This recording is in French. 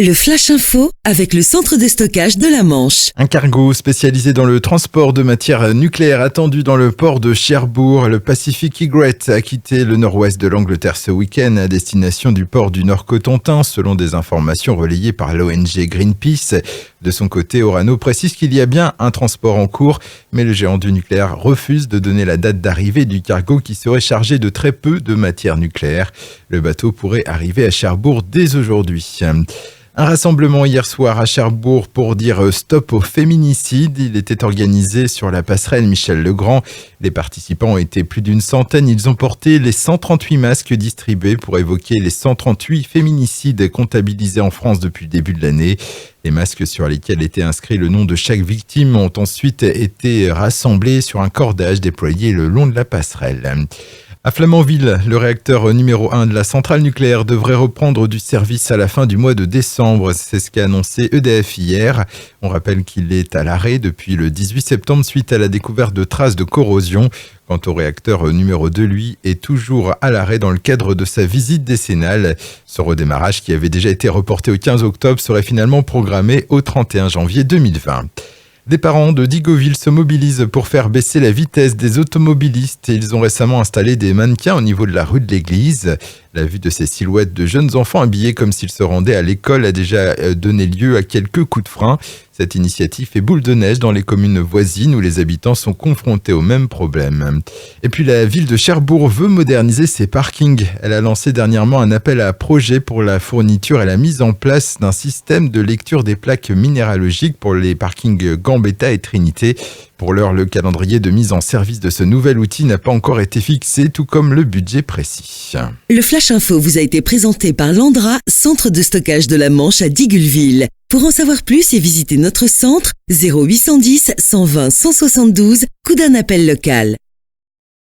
Le Flash Info avec le centre de stockage de la Manche. Un cargo spécialisé dans le transport de matières nucléaires attendu dans le port de Cherbourg. Le Pacific Egret a quitté le nord-ouest de l'Angleterre ce week-end à destination du port du Nord-Cotentin, selon des informations relayées par l'ONG Greenpeace. De son côté, Orano précise qu'il y a bien un transport en cours, mais le géant du nucléaire refuse de donner la date d'arrivée du cargo qui serait chargé de très peu de matières nucléaires. Le bateau pourrait arriver à Cherbourg dès aujourd'hui. Un rassemblement hier soir à Cherbourg pour dire stop au féminicide. Il était organisé sur la passerelle Michel-Legrand. Les participants ont été plus d'une centaine. Ils ont porté les 138 masques distribués pour évoquer les 138 féminicides comptabilisés en France depuis le début de l'année. Les masques sur lesquels était inscrit le nom de chaque victime ont ensuite été rassemblés sur un cordage déployé le long de la passerelle. À Flamanville, le réacteur numéro 1 de la centrale nucléaire devrait reprendre du service à la fin du mois de décembre. C'est ce qu'a annoncé EDF hier. On rappelle qu'il est à l'arrêt depuis le 18 septembre suite à la découverte de traces de corrosion. Quant au réacteur numéro 2, lui, est toujours à l'arrêt dans le cadre de sa visite décennale. Son redémarrage, qui avait déjà été reporté au 15 octobre, serait finalement programmé au 31 janvier 2020. Des parents de Digoville se mobilisent pour faire baisser la vitesse des automobilistes. Ils ont récemment installé des mannequins au niveau de la rue de l'église. La vue de ces silhouettes de jeunes enfants habillés comme s'ils se rendaient à l'école a déjà donné lieu à quelques coups de frein. Cette initiative fait boule de neige dans les communes voisines où les habitants sont confrontés au même problème. Et puis la ville de Cherbourg veut moderniser ses parkings. Elle a lancé dernièrement un appel à projet pour la fourniture et la mise en place d'un système de lecture des plaques minéralogiques pour les parkings Gambetta et Trinité. Pour l'heure, le calendrier de mise en service de ce nouvel outil n'a pas encore été fixé, tout comme le budget précis. Le Flash Info vous a été présenté par Landra, centre de stockage de la Manche à Digoulville. Pour en savoir plus et visiter notre centre, 0810 120 172, coup d'un appel local.